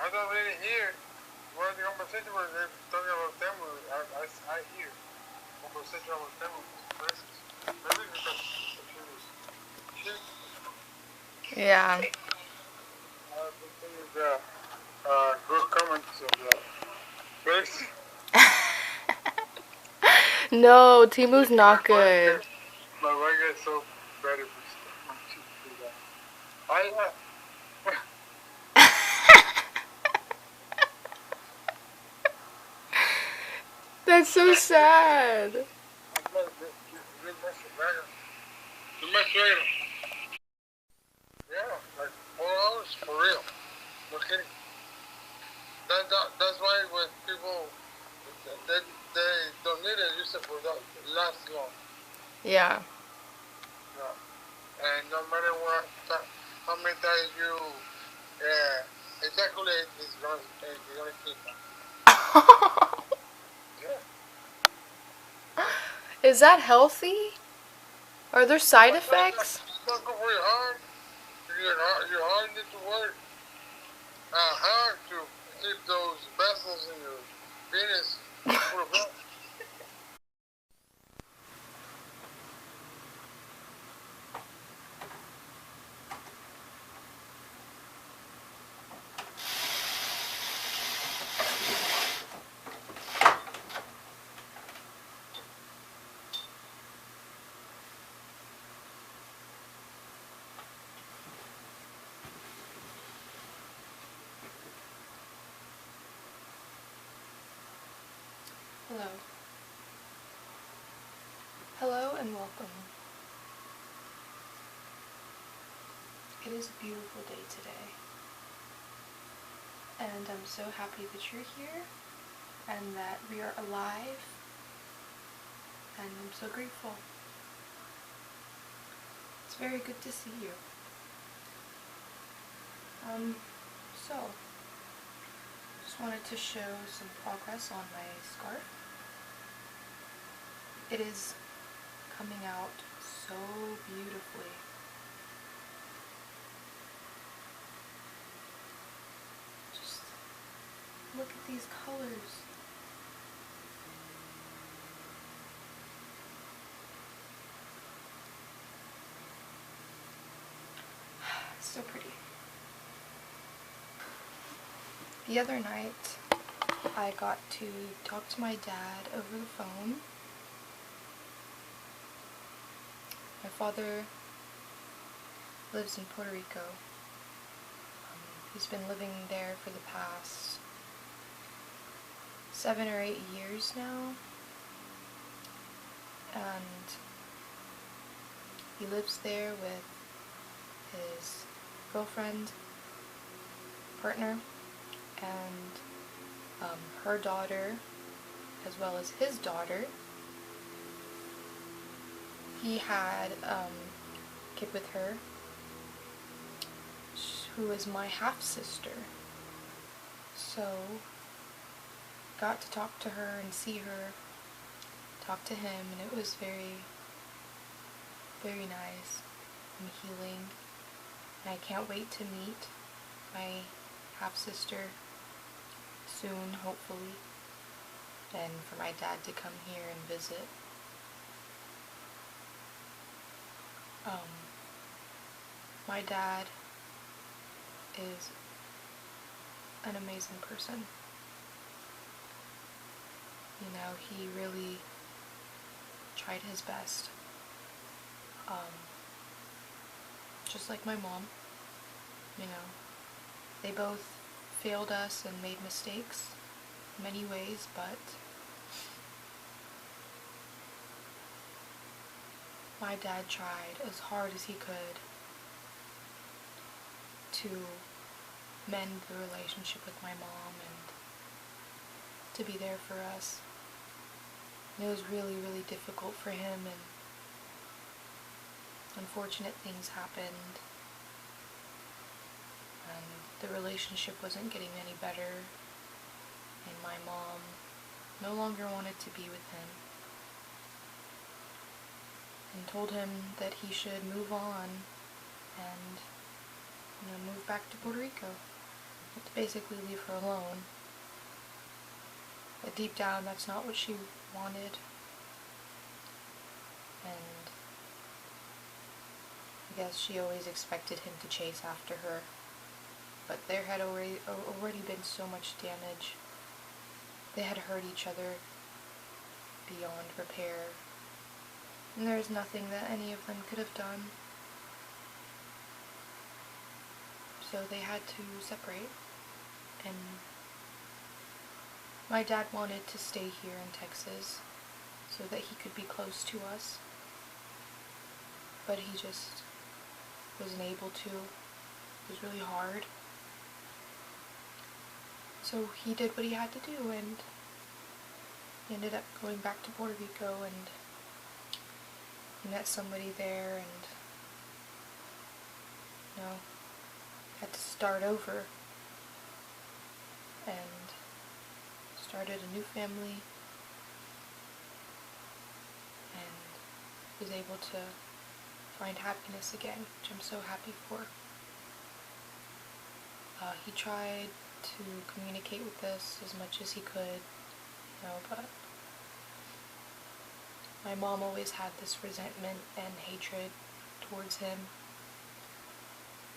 I don't really hear where the conversation was they're talking about 𝕑𝕚. I hear conversation about 𝕑𝕚 places. Maybe because she was cheap. Yeah. I've been seeing the good comments of the place. No, Timu's not good. My wife gets so bad if when she do that. That's so sad. Yeah, like 4 hours for real. No kidding. That's why when people they don't need it, use it for that last long. Yeah. Yeah. And no matter what, how many times you ejaculate, it's gonna keep on. Yeah. Is that healthy? Are there side effects? It's not good for your heart. Your heart needs to work hard to keep those vessels in your penis full of blood. Hello. Hello and welcome. It is a beautiful day today. And I'm so happy that you're here and that we are alive. And I'm so grateful. It's very good to see you. So, just wanted to show some progress on my scarf. It is coming out so beautifully. Just look at these colors. So pretty. The other night, I got to talk to my dad over the phone. My father lives in Puerto Rico. He's been living there for the past 7 or 8 years now. And he lives there with his girlfriend, partner, and her daughter, as well as his daughter. He had a kid with her, who is my half-sister. So, got to talk to her and see her, talk to him, and it was very, very nice and healing. And I can't wait to meet my half-sister soon, hopefully, and for my dad to come here and visit. My dad is an amazing person. You know, he really tried his best. Just like my mom, you know, they both failed us and made mistakes in many ways, but my dad tried as hard as he could to mend the relationship with my mom and to be there for us. And it was really, really difficult for him, and unfortunate things happened, and the relationship wasn't getting any better, and my mom no longer wanted to be with him and told him that he should move on and, you know, move back to Puerto Rico. to basically leave her alone. But deep down, that's not what she wanted. And I guess she always expected him to chase after her. But there had already been so much damage. They had hurt each other beyond repair. And there's nothing that any of them could have done. So they had to separate. And my dad wanted to stay here in Texas so that he could be close to us. But he just wasn't able to. It was really hard. So he did what he had to do, and he ended up going back to Puerto Rico, and he met somebody there, and, you know, had to start over, and started a new family, and was able to find happiness again, which I'm so happy for. He tried to communicate with us as much as he could, you know, but my mom always had this resentment and hatred towards him,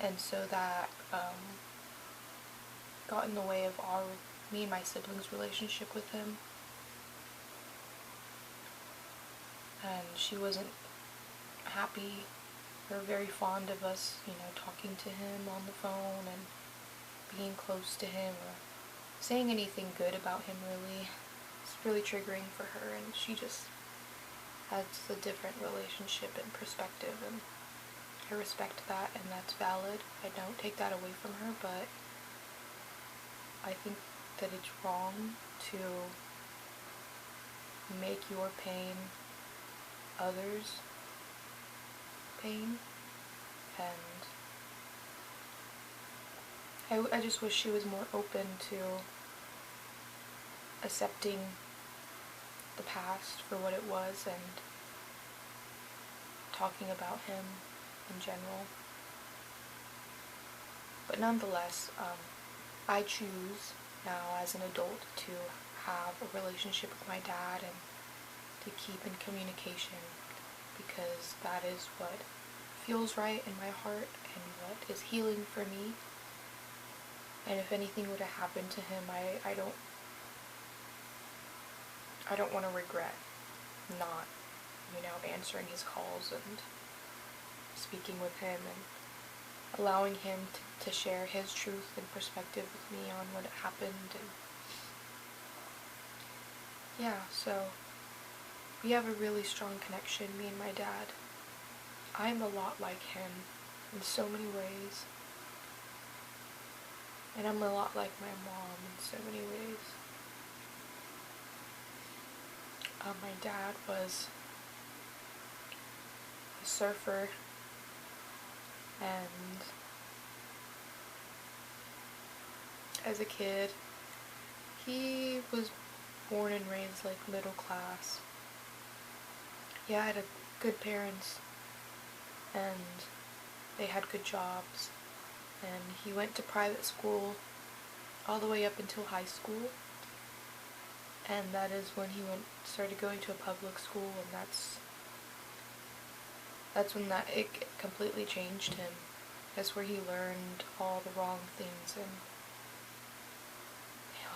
and so that got in the way of me and my siblings' relationship with him. And she wasn't happy or very fond of us, you know, talking to him on the phone and being close to him or saying anything good about him, really. It's really triggering for her, and she just has a different relationship and perspective, and I respect that, and that's valid. I don't take that away from her, but I think that it's wrong to make your pain others' pain, and I just wish she was more open to accepting the past for what it was and talking about him in general. But nonetheless, I choose now as an adult to have a relationship with my dad and to keep in communication, because that is what feels right in my heart and what is healing for me. And if anything were to happen to him, I don't want to regret not, you know, answering his calls and speaking with him and allowing him to share his truth and perspective with me on what happened. And yeah, so we have a really strong connection, me and my dad. I'm a lot like him in so many ways. And I'm a lot like my mom in so many ways. My dad was a surfer, and as a kid, he was born and raised like middle class. He had good parents, and they had good jobs, and he went to private school all the way up until high school, and that is when he started going to a public school, and that's when it completely changed him. That's where he learned all the wrong things and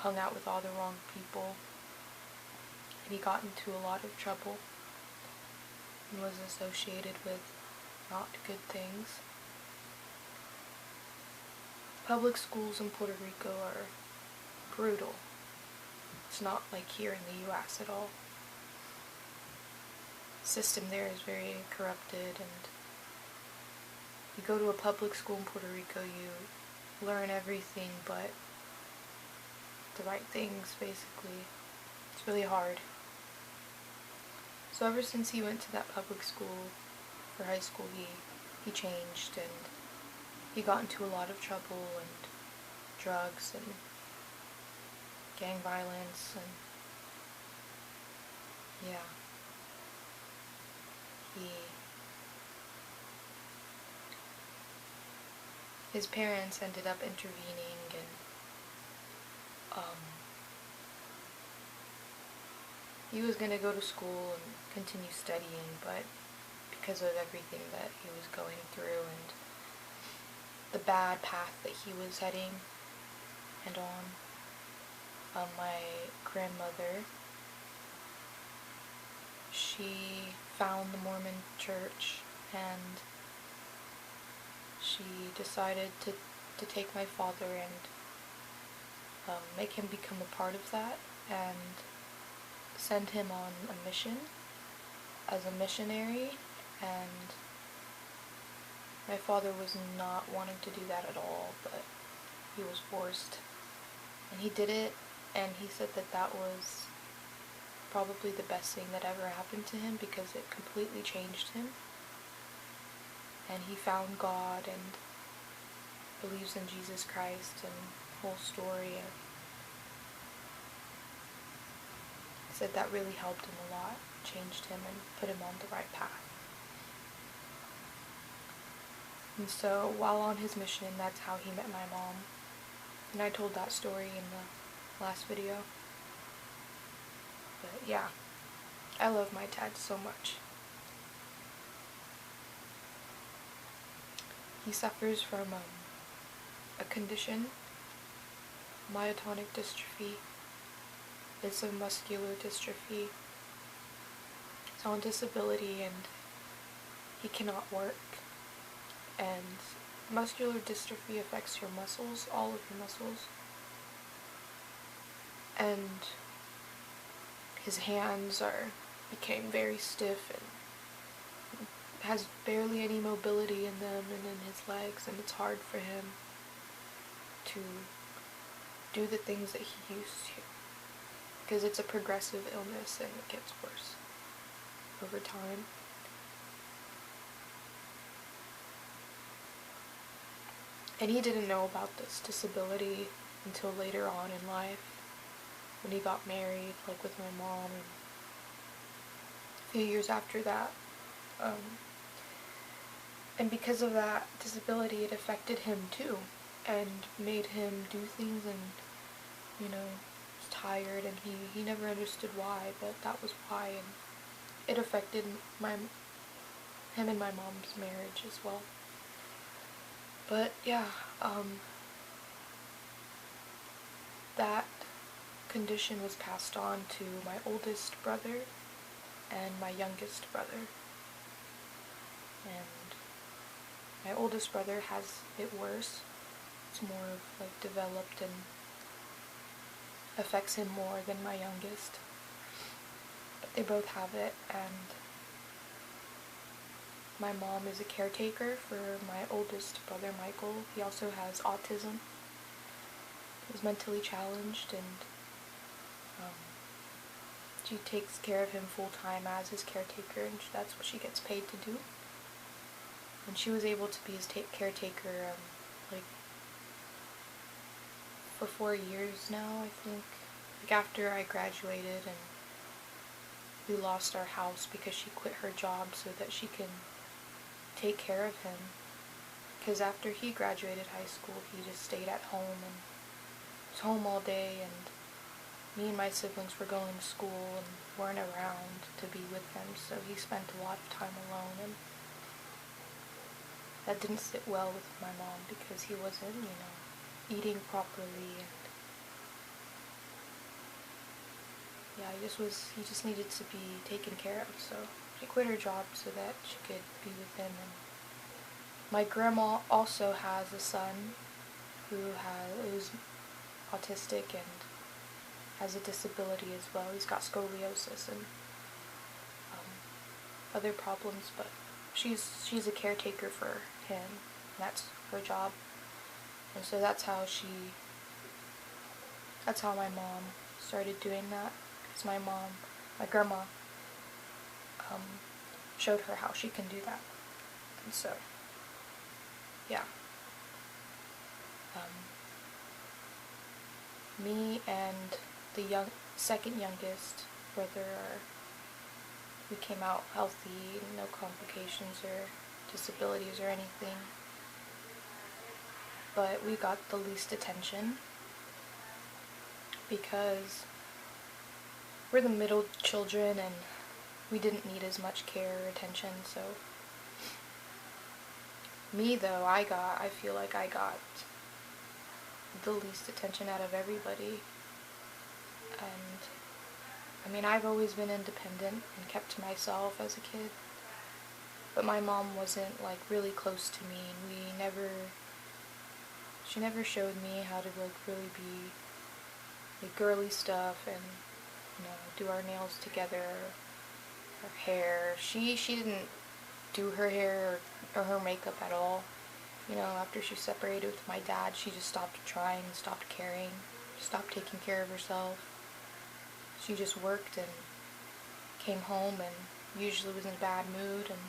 hung out with all the wrong people, and he got into a lot of trouble and was associated with not good things. Public schools in Puerto Rico are brutal. It's not like here in the US at all. The system there is very corrupted, and you go to a public school in Puerto Rico, you learn everything but the right things, basically. It's really hard. So ever since he went to that public school for high school, he changed, and he got into a lot of trouble and drugs and gang violence, and yeah, his parents ended up intervening and he was going to go to school and continue studying, but because of everything that he was going through and the bad path that he was heading and on, my grandmother, she found the Mormon church and she decided to take my father and make him become a part of that and send him on a mission as a missionary, and my father was not wanting to do that at all, but he was forced, and he did it, and he said that that was probably the best thing that ever happened to him because it completely changed him, and he found God and believes in Jesus Christ and the whole story, and he said that really helped him a lot, changed him and put him on the right path. And so while on his mission, that's how he met my mom, and I told that story in the last video. But yeah, I love my dad so much. He suffers from a condition, myotonic dystrophy. It's a muscular dystrophy. He's on disability and he cannot work. And muscular dystrophy affects your muscles, all of your muscles. And his hands became very stiff and has barely any mobility in them and in his legs, and it's hard for him to do the things that he used to, because it's a progressive illness and it gets worse over time. And he didn't know about this disability until later on in life, when he got married, like with my mom, and a few years after that. And because of that disability, it affected him too, and made him do things, and, you know, was tired, and he never understood why, but that was why, and it affected him and my mom's marriage as well. But yeah, that condition was passed on to my oldest brother and my youngest brother. And my oldest brother has it worse. It's more of like developed and affects him more than my youngest. But they both have it, and my mom is a caretaker for my oldest brother, Michael. He also has autism. He's mentally challenged, and she takes care of him full-time as his caretaker, and that's what she gets paid to do. And she was able to be his caretaker, like, for 4 years now, I think. Like, after I graduated, and we lost our house because she quit her job so that she can take care of him. Because after he graduated high school, he just stayed at home and was home all day, and me and my siblings were going to school and weren't around to be with him, so he spent a lot of time alone, and that didn't sit well with my mom because he wasn't, you know, eating properly, and yeah, he just needed to be taken care of, so she quit her job so that she could be with him. And my grandma also has a son who's autistic and has a disability as well. He's got scoliosis and other problems, but she's a caretaker for him, and that's her job. And so that's how my mom started doing that, because my grandma showed her how she can do that. And so, yeah. Me and the second youngest brother we came out healthy, no complications or disabilities or anything. But we got the least attention. because we're the middle children and we didn't need as much care or attention, so me though, I feel like I got the least attention out of everybody. And I mean, I've always been independent and kept to myself as a kid, but my mom wasn't like really close to me, and she never showed me how to like really be like girly stuff and, you know, do our nails together, her hair. She didn't do her hair or her makeup at all. You know, after she separated with my dad, she just stopped trying, stopped caring, stopped taking care of herself. She just worked and came home and usually was in a bad mood and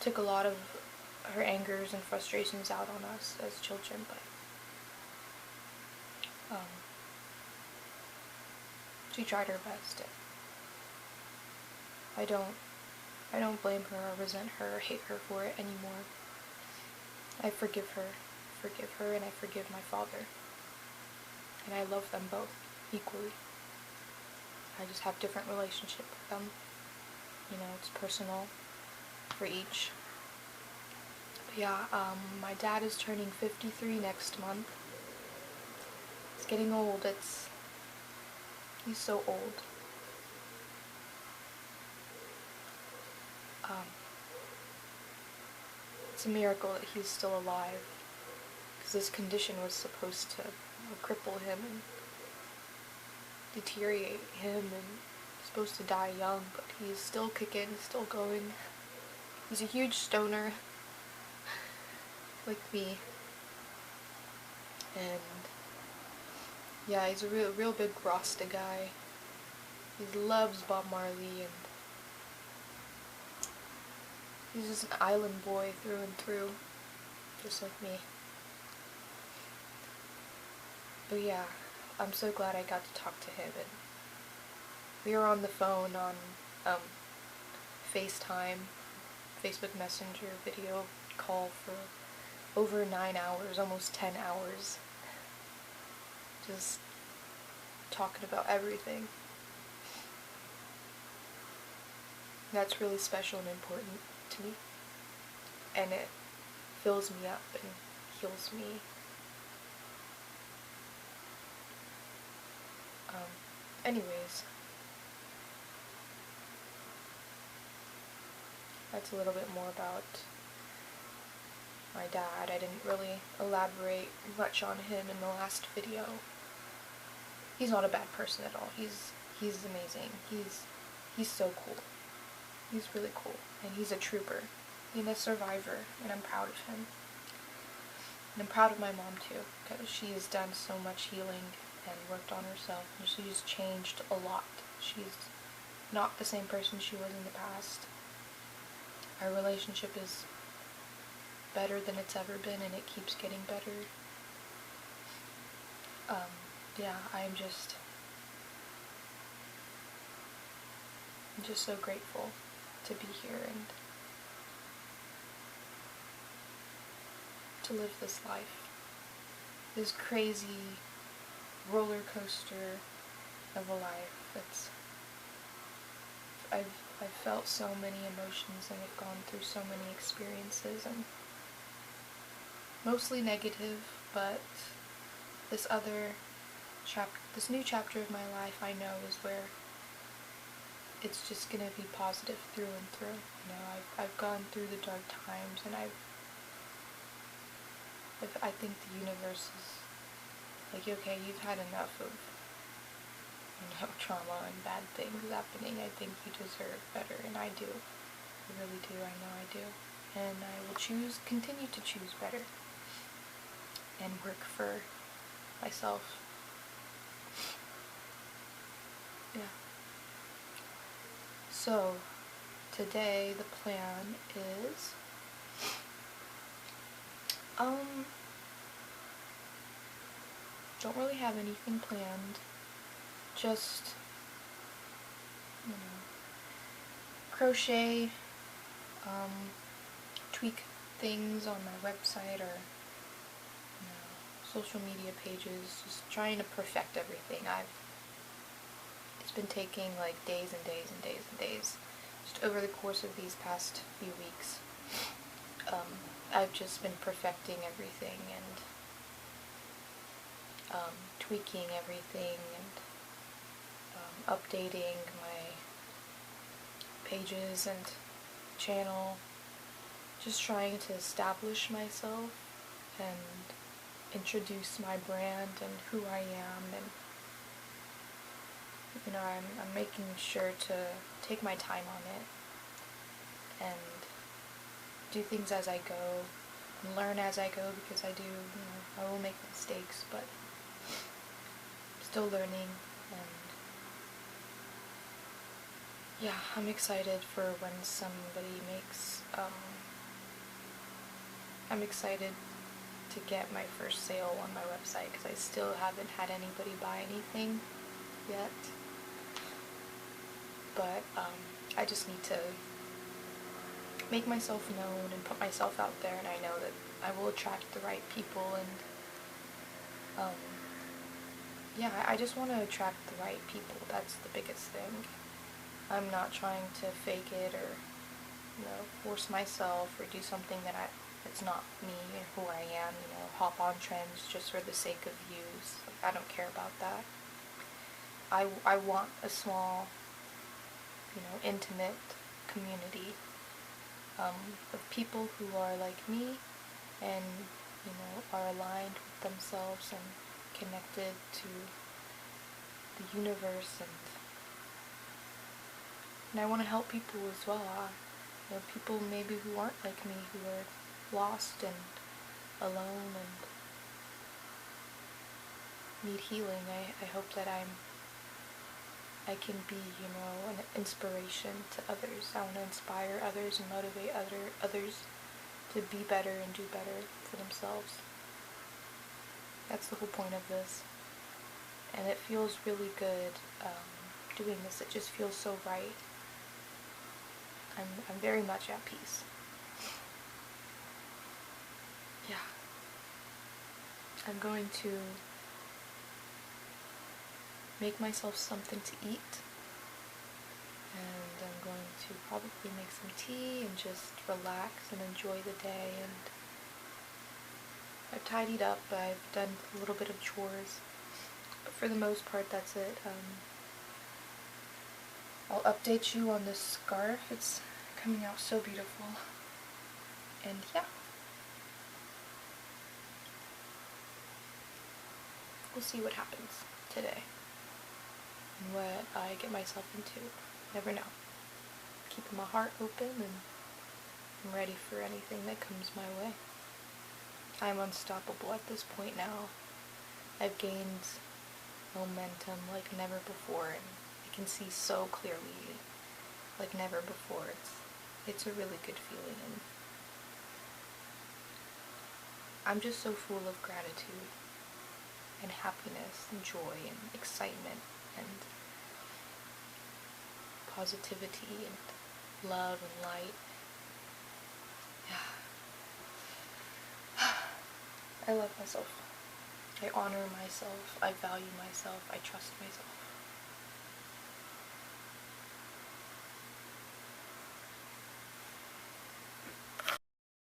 took a lot of her angers and frustrations out on us as children, but she tried her best. I don't blame her or resent her or hate her for it anymore. I forgive her, and I forgive my father. And I love them both equally. I just have different relationship with them. You know, it's personal for each. But yeah, my dad is turning 53 next month. He's getting old. He's so old. It's a miracle that he's still alive, because this condition was supposed to cripple him and deteriorate him, and he's supposed to die young, but he's still kicking, still going. He's a huge stoner, like me, and yeah, he's a real big Rasta guy. He loves Bob Marley, and he's just an island boy through and through, just like me. But yeah, I'm so glad I got to talk to him, and we were on the phone on FaceTime, Facebook Messenger video call for over 9 hours, almost 10 hours, just talking about everything. That's really special and important to me, and it fills me up and heals me. Anyways, that's a little bit more about my dad. I didn't really elaborate much on him in the last video. He's not a bad person at all. He's amazing. He's so cool. He's really cool, and he's a trooper. He's a survivor, and I'm proud of him. And I'm proud of my mom too, because she has done so much healing and worked on herself, and she's changed a lot. She's not the same person she was in the past. Our relationship is better than it's ever been, and it keeps getting better. Yeah, I'm just so grateful to be here and to live this life. This crazy roller coaster of a life. I've felt so many emotions, and I've gone through so many experiences, and mostly negative, but this new chapter of my life, I know, is where it's just gonna be positive through and through. You know, I've gone through the dark times, and I think the universe is like, okay, you've had enough of, you know, trauma and bad things happening. I think you deserve better, and I do. I really do. I know I do. And I will continue to choose better and work for myself. Yeah. So, today the plan is, don't really have anything planned, just, you know, crochet, tweak things on my website, or, you know, social media pages, just trying to perfect everything. It's been taking like days and days and days and days, just over the course of these past few weeks. I've just been perfecting everything and tweaking everything and updating my pages and channel, just trying to establish myself and introduce my brand and who I am, and I'm making sure to take my time on it and do things as I go and learn as I go, because I will make mistakes, but I'm still learning. And yeah, I'm excited for when somebody makes, I'm excited to get my first sale on my website, because I still haven't had anybody buy anything yet. But I just need to make myself known and put myself out there, and I know that I will attract the right people, and yeah, I just want to attract the right people. That's the biggest thing. I'm not trying to fake it or force myself or do something it's not me and who I am, hop on trends just for the sake of views. I don't care about that. I want a small, intimate community of people who are like me and, are aligned with themselves and connected to the universe, and I want to help people as well. People maybe who aren't like me, who are lost and alone and need healing. I hope that I can be, an inspiration to others. I want to inspire others and motivate others to be better and do better for themselves. That's the whole point of this. And it feels really good doing this. It just feels so right. I'm very much at peace. Yeah. I'm going to make myself something to eat, and I'm going to probably make some tea and just relax and enjoy the day. And I've tidied up, I've done a little bit of chores, but for the most part that's it. I'll update you on this scarf. It's coming out so beautiful. And yeah, we'll see what happens today and what I get myself into. Never know. Keeping my heart open, and I'm ready for anything that comes my way. I'm unstoppable at this point now. I've gained momentum like never before, and I can see so clearly like never before. It's a really good feeling, and I'm just so full of gratitude and happiness and joy and excitement and positivity and love and light. Yeah. I love myself. I honor myself. I value myself. I trust myself.